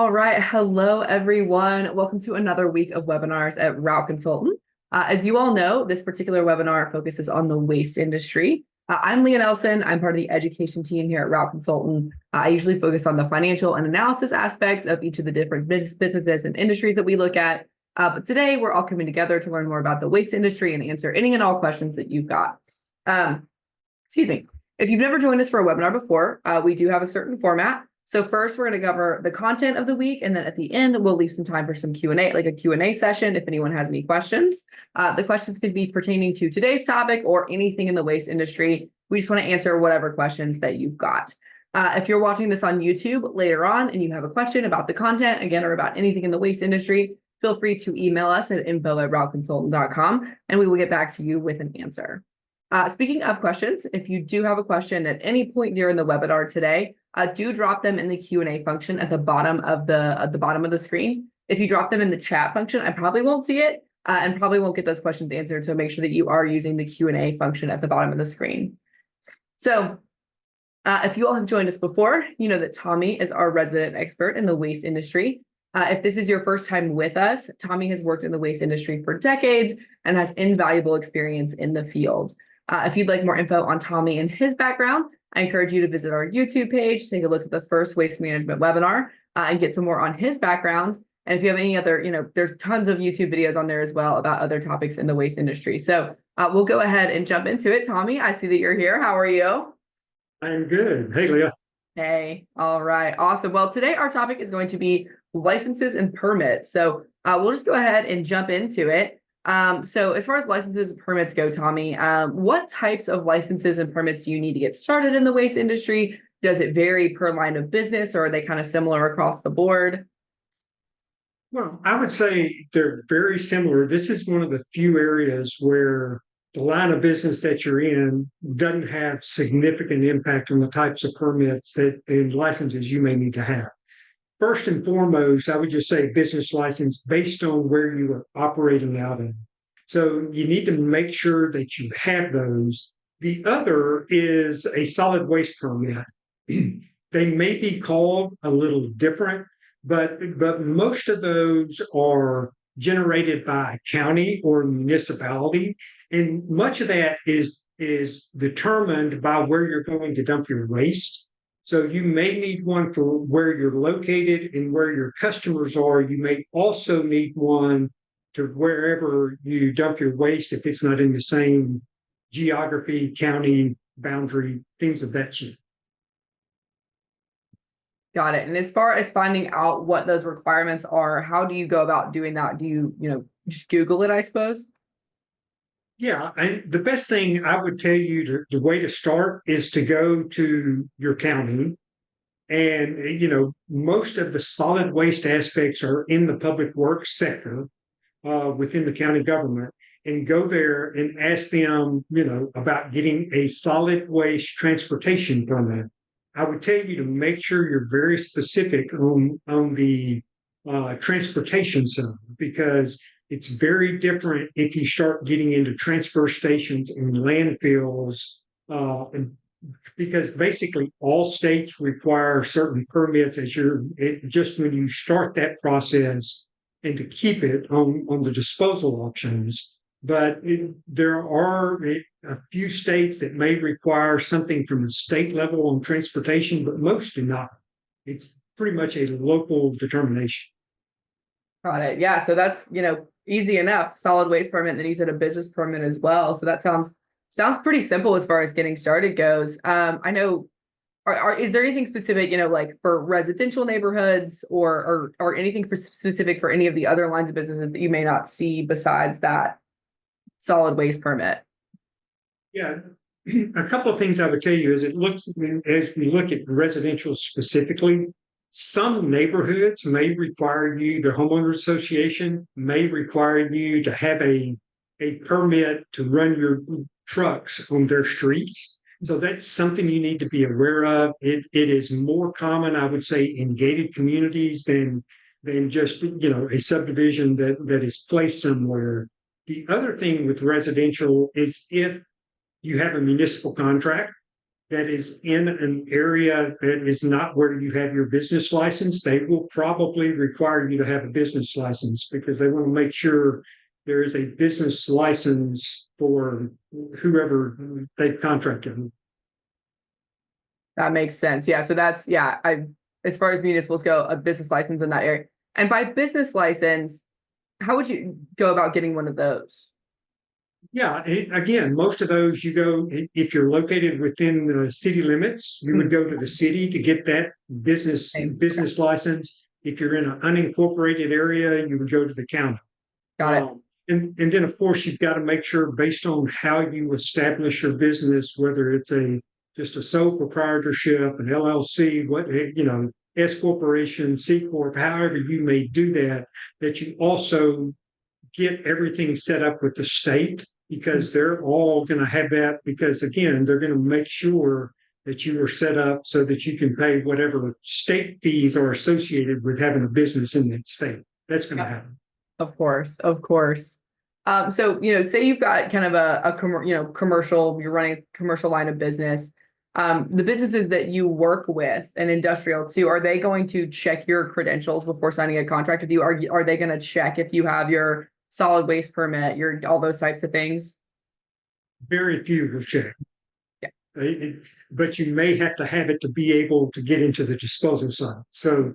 All right. Hello, everyone. Welcome to another week of webinars at Route Consultant. As you all know, this particular webinar focuses on the waste industry. I'm Leah Nelson. I'm part of the education team here at Route Consultant. I usually focus on the financial and analysis aspects of each of the different businesses and industries that we look at. But today, we're all coming together to learn more about the waste industry and answer any and all questions that you've got. Excuse me. If you've never joined us for a webinar before, we do have a certain format. So first, we're going to cover the content of the week, and then at the end, we'll leave some time for some Q&A, like a Q&A session, if anyone has any questions. The questions could be pertaining to today's topic or anything in the waste industry. We just want to answer whatever questions that you've got. If you're watching this on YouTube later on and you have a question about the content, again, or about anything in the waste industry, feel free to email us at info@routeconsultant.com, and we will get back to you with an answer. Speaking of questions, if you do have a question at any point during the webinar today, do drop them in the Q&A function at the bottom of the screen. If you drop them in the chat function, I probably won't see it and probably won't get those questions answered. So make sure that you are using the Q&A function at the bottom of the screen. So if you all have joined us before, you know that Tommy is our resident expert in the waste industry. If this is your first time with us, Tommy has worked in the waste industry for decades and has invaluable experience in the field. If you'd like more info on Tommy and his background, I encourage you to visit our YouTube page, take a look at the first waste management webinar, and get some more on his background. And if you have any other, there's tons of YouTube videos on there as well about other topics in the waste industry. So we'll go ahead and jump into it. Tommy, I see that you're here. How are you? I'm good. Hey, Leah. Hey, all right, awesome. Well, today our topic is going to be licenses and permits. So we'll just go ahead and jump into it. So as far as licenses and permits go, Tommy, what types of licenses and permits do you need to get started in the waste industry? Does it vary per line of business, or are they kind of similar across the board? Well, I would say they're very similar. This is one of the few areas where the line of business that you're in doesn't have significant impact on the types of permits and licenses you may need to have. First and foremost, I would just say business license based on where you are operating out of. So you need to make sure that you have those. The other is a solid waste permit. They may be called a little different, but most of those are generated by a county or a municipality. And much of that is determined by where you're going to dump your waste. So you may need one for where you're located and where your customers are. You may also need one to wherever you dump your waste if it's not in the same geography, county, boundary, things of that sort. Got it. And as far as finding out what those requirements are, how do you go about doing that? Do you, just Google it, I suppose? Yeah, the best thing I would tell you, the way to start is to go to your county. And, most of the solid waste aspects are in the public works sector within the county government. And go there and ask them, about getting a solid waste transportation permit. I would tell you to make sure you're very specific on the transportation side, because it's very different if you start getting into transfer stations and landfills, because basically all states require certain permits just when you start that process and to keep it on the disposal options. But there are a few states that may require something from the state level on transportation, but most do not. It's pretty much a local determination. Got it. Yeah. So that's, easy enough. Solid waste permit. And then you said a business permit as well. So that sounds pretty simple as far as getting started goes. I know, is there anything specific, like for residential neighborhoods or anything specific for any of the other lines of businesses that you may not see besides that solid waste permit? Yeah. A couple of things I would tell you is as we look at residential specifically, some neighborhoods may require you, the homeowners association may require you to have a permit to run your trucks on their streets. So that's something you need to be aware of. It is more common, I would say, in gated communities than just, a subdivision that is placed somewhere. The other thing with residential is if you have a municipal contract, that is in an area that is not where you have your business license, they will probably require you to have a business license because they want to make sure there is a business license for whoever they've contracted. That makes sense. Yeah. So that's, yeah, as far as municipals go, a business license in that area. And by business license, how would you go about getting one of those? Yeah, again, most of those you go, if you're located within the city limits, you would Hmm. go to the city to get that Same. Okay. business license. If you're in an unincorporated area, you would go to the county. Got it. And then of course you've got to make sure based on how you establish your business, whether it's a just a sole proprietorship, an LLC, what S corporation, C corp, however you may do that, that you also get everything set up with the state because they're all going to have that because again they're going to make sure that you are set up so that you can pay whatever state fees are associated with having a business in that state. That's going to happen. Of course, of course. So, say you've got kind of commercial, you're running a commercial line of business. The businesses that you work with and industrial too, are they going to check your credentials before signing a contract with you? Are they going to check if you have your solid waste permit, your all those types of things? Very few will check. Yeah. But you may have to have it to be able to get into the disposal side. So,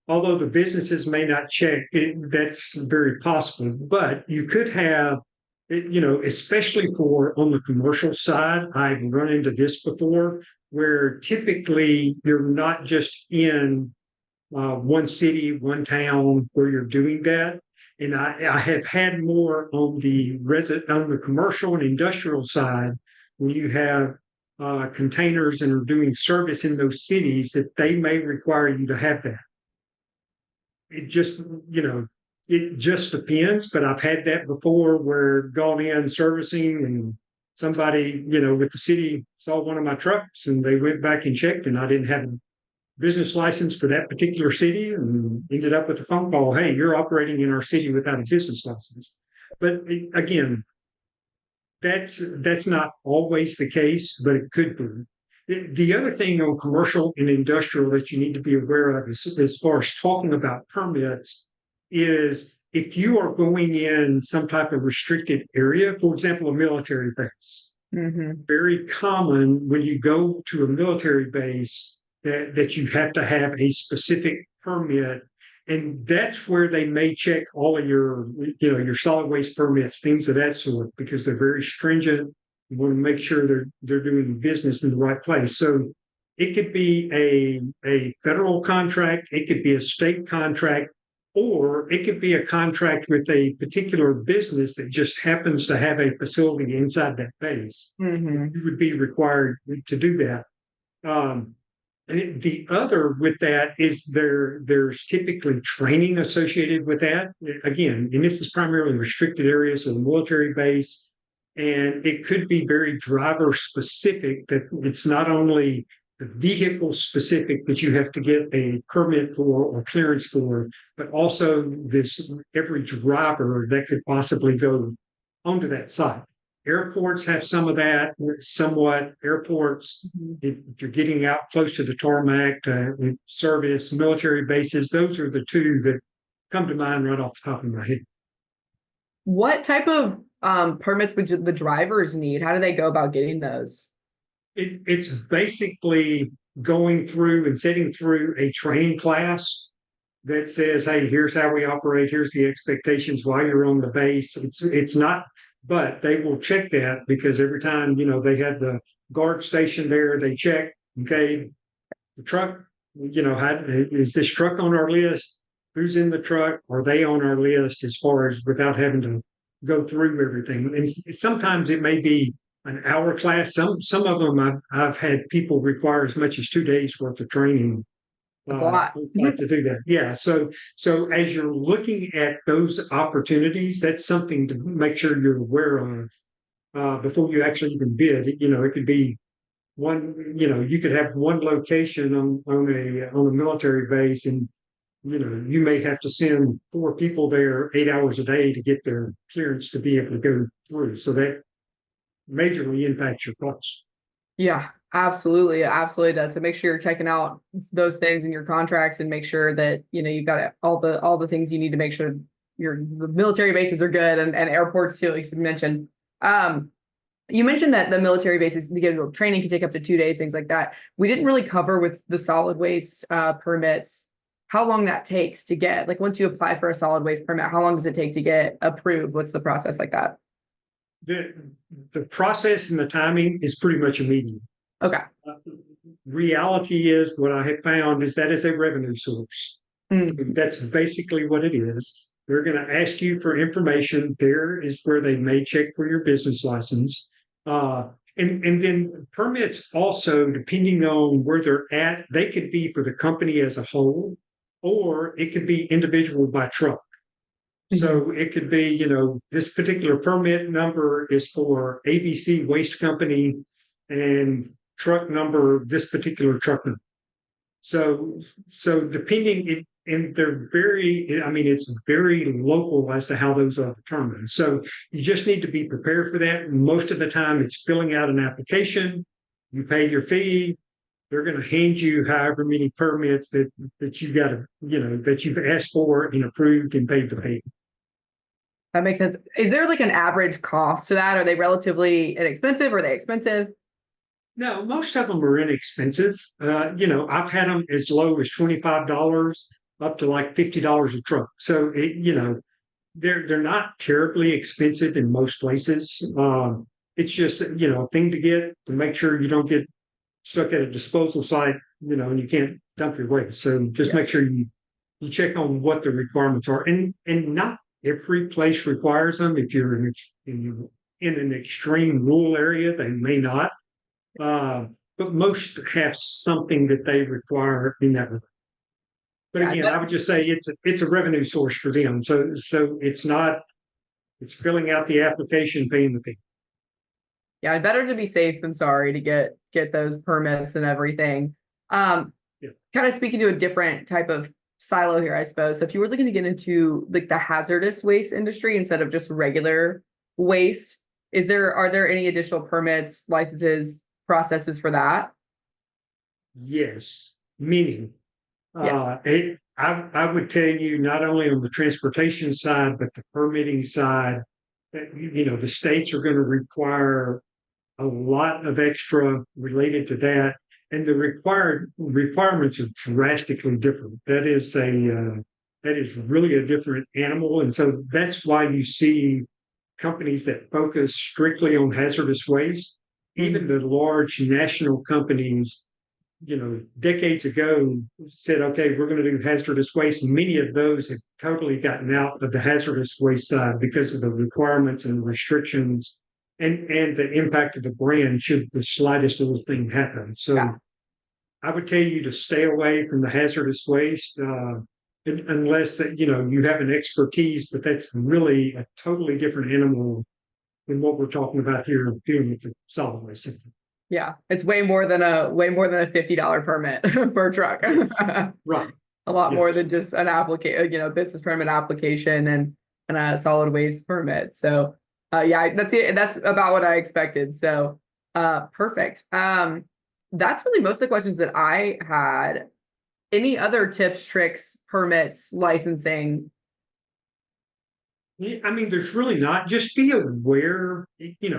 although the businesses may not check, that's very possible. But you could have, especially for on the commercial side, I've run into this before, where typically you're not just in one city, one town where you're doing that. And I have had more on on the commercial and industrial side when you have containers and are doing service in those cities that they may require you to have that. It just, it just depends. But I've had that before where gone in servicing and somebody, with the city saw one of my trucks and they went back and checked and I didn't have a business license for that particular city and ended up with a phone call. Hey, you're operating in our city without a business license. But again, that's not always the case, but it could be. The other thing on commercial and industrial that you need to be aware of is, as far as talking about permits is if you are going in some type of restricted area, for example, a military base, very common when you go to a military base that you have to have a specific permit. And that's where they may check all of your solid waste permits, things of that sort, because they're very stringent. You want to make sure they're doing business in the right place. So it could be a federal contract, it could be a state contract, or it could be a contract with a particular business that just happens to have a facility inside that base. You would be required to do that. The other with that is there's typically training associated with that. Again, and this is primarily restricted areas, so the military base, and it could be very driver specific. That it's not only the vehicle specific that you have to get a permit for or clearance for, but also this every driver that could possibly go onto that site. Airports have some of that, somewhat. Airports, if you're getting out close to the tarmac, service, military bases, those are the two that come to mind right off the top of my head. What type of permits would the drivers need? How do they go about getting those? It's basically going through and sitting through a training class that says, hey, here's how we operate, here's the expectations while you're on the base. It's not, but they will check that because every time, they have the guard station there, they check, okay, the truck, is this truck on our list? Who's in the truck? Are they on our list as far as without having to go through everything? And sometimes it may be an hour class. Some of them I've had people require as much as 2 days worth of training That's a lot. like to do that. Yeah. So as you're looking at those opportunities, that's something to make sure you're aware of before you actually even bid. It could be one. You could have one location on a military base, and you may have to send 4 people there 8 hours a day to get their clearance to be able to go through. So that majorly impacts your costs. Yeah, Absolutely, it absolutely does. So make sure you're checking out those things in your contracts and make sure that you've got all the things you need to make sure the military bases are good and airports too, like you mentioned. Um, you mentioned that the military bases, the training can take up to 2 days, things like that. We didn't really cover with the solid waste permits how long that takes to get, like once you apply for a solid waste permit, how long does it take to get approved? What's the process like that? The the process and the timing is pretty much immediate. Okay. Uh, Reality is what I have found is that is a revenue source. Mm. That's basically what it is. They're going to ask you for information. There is where they may check for your business license. Uh, and then permits also, depending on where they're at, they could be for the company as a whole, or it could be individual by truck. Mhm. So it could be, this particular permit number is for ABC Waste Company and truck number, this particular truck number. So depending it, and they're very, I mean, it's very local as to how those are determined. So you just need to be prepared for that. Most of the time it's filling out an application, you pay your fee, they're going to hand you however many permits that you got to, that you've asked for and approved and paid the fee. That makes sense. Is there like an average cost to that? Are they relatively inexpensive? Are they expensive? No, most of them are inexpensive. I've had them as low as $25 up to like $50 a truck. So they're not terribly expensive in most places. It's just a thing to get to make sure you don't get stuck at a disposal site, and you can't dump your waste. So just Yeah. make sure you check on what the requirements are, and not every place requires them. If you're in an extreme rural area, they may not. Uh, but most have something that they require in that. But Yeah. again, I would just say it's a revenue source for them. So it's not it's filling out the application, paying the fee. Yeah, better to be safe than sorry to get those permits and everything. Yeah. Kind of speaking to a different type of silo here, I suppose. So if you were looking to get into like the hazardous waste industry instead of just regular waste, are there any additional permits, licenses, processes for that? Yes, meaning Yeah. I would tell you not only on the transportation side, but the permitting side, that the states are going to require a lot of extra related to that, and the required requirements are drastically different. That is really a different animal, and so that's why you see companies that focus strictly on hazardous waste, even Mhm. the large national companies, decades ago said, okay, we're going to do hazardous waste. Many of those have totally gotten out of the hazardous waste side because of the requirements and restrictions and the impact of the brand should the slightest little thing happen. So Yeah. I would tell you to stay away from the hazardous waste unless that you have an expertise, but that's really a totally different animal than what we're talking about here dealing with the solid waste system. Yeah. It's way more than a $50 permit per truck. Yes, right. A lot more Yes. than just an application, business permit application and a solid waste permit. So yeah, that's it. That's about what I expected. So perfect. That's really most of the questions that I had. Any other tips, tricks, permits, licensing? Yeah, I mean, there's really not. Just be aware,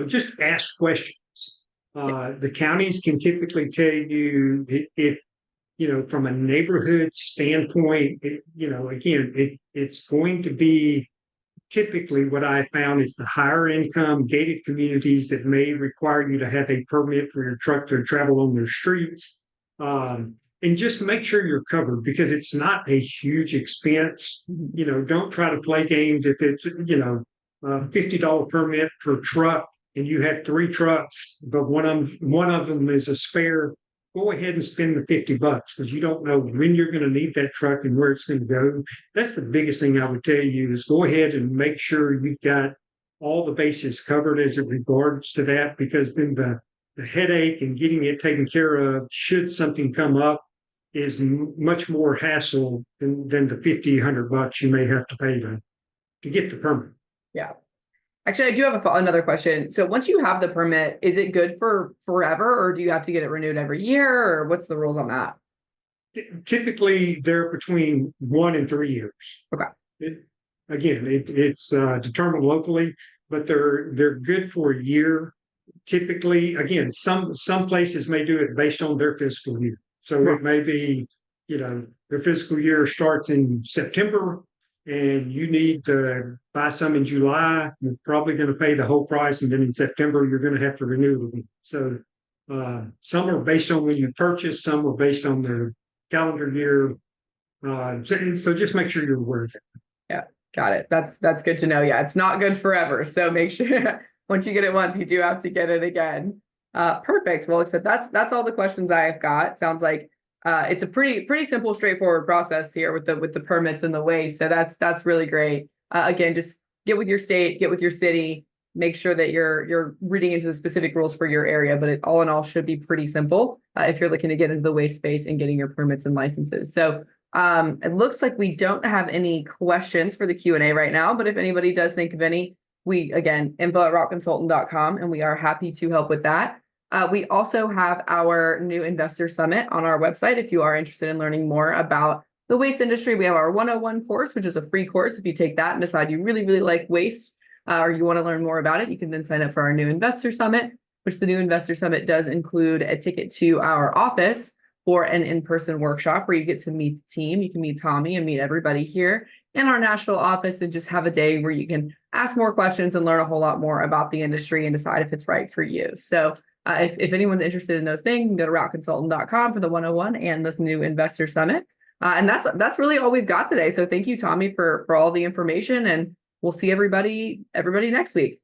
just ask questions. The counties can typically tell you if, from a neighborhood standpoint, again, it's going to be typically what I found is the higher income gated communities that may require you to have a permit for your truck to travel on their streets. And just make sure you're covered because it's not a huge expense. Don't try to play games if it's, a $50 permit per truck and you have three trucks, but one of them is a spare. Go ahead and spend the $50 because you don't know when you're going to need that truck and where it's going to go. That's the biggest thing I would tell you is go ahead and make sure you've got all the bases covered as it regards to that, because then the headache and getting it taken care of should something come up is much more hassle than the $50, $100 you may have to pay to get the permit. Yeah. Actually, I do have another question. So once you have the permit, is it good for forever, or do you have to get it renewed every year, or what's the rules on that? Typically, they're between 1 and 3 years. Okay. It, it's determined locally, but they're good for a year. Typically, again, some places may do it based on their fiscal year. So Right. it may be, their fiscal year starts in September, and you need to buy some in July. You're probably going to pay the whole price, and then in September you're going to have to renew them. So some are based on when you purchase, some are based on their calendar year. So just make sure you're aware of that. Yeah, got it. That's good to know. Yeah, it's not good forever. So make sure once you get it once, you do have to get it again. Perfect. Well, except that's all the questions I've got. Sounds like it's a pretty simple, straightforward process here with the permits and the waste. So that's really great. Again, just get with your state, get with your city, make sure that you're reading into the specific rules for your area. But it all in all should be pretty simple if you're looking to get into the waste space and getting your permits and licenses. So it looks like we don't have any questions for the Q&A right now, but if anybody does think of any, we, again, info@rockconsultant.com, and we are happy to help with that. We also have our new investor summit on our website. If you are interested in learning more about the waste industry, we have our 101 course, which is a free course. If you take that and decide you really, really like waste, or you want to learn more about it, you can then sign up for our new investor summit, which the new investor summit does include a ticket to our office for an in-person workshop where you get to meet the team. You can meet Tommy and meet everybody here in our Nashville office and just have a day where you can ask more questions and learn a whole lot more about the industry and decide if it's right for you. So if anyone's interested in those things, you can go to rockconsultant.com for the 101 and this new investor summit. And that's really all we've got today. So thank you, Tommy, for all the information, and we'll see everybody next week.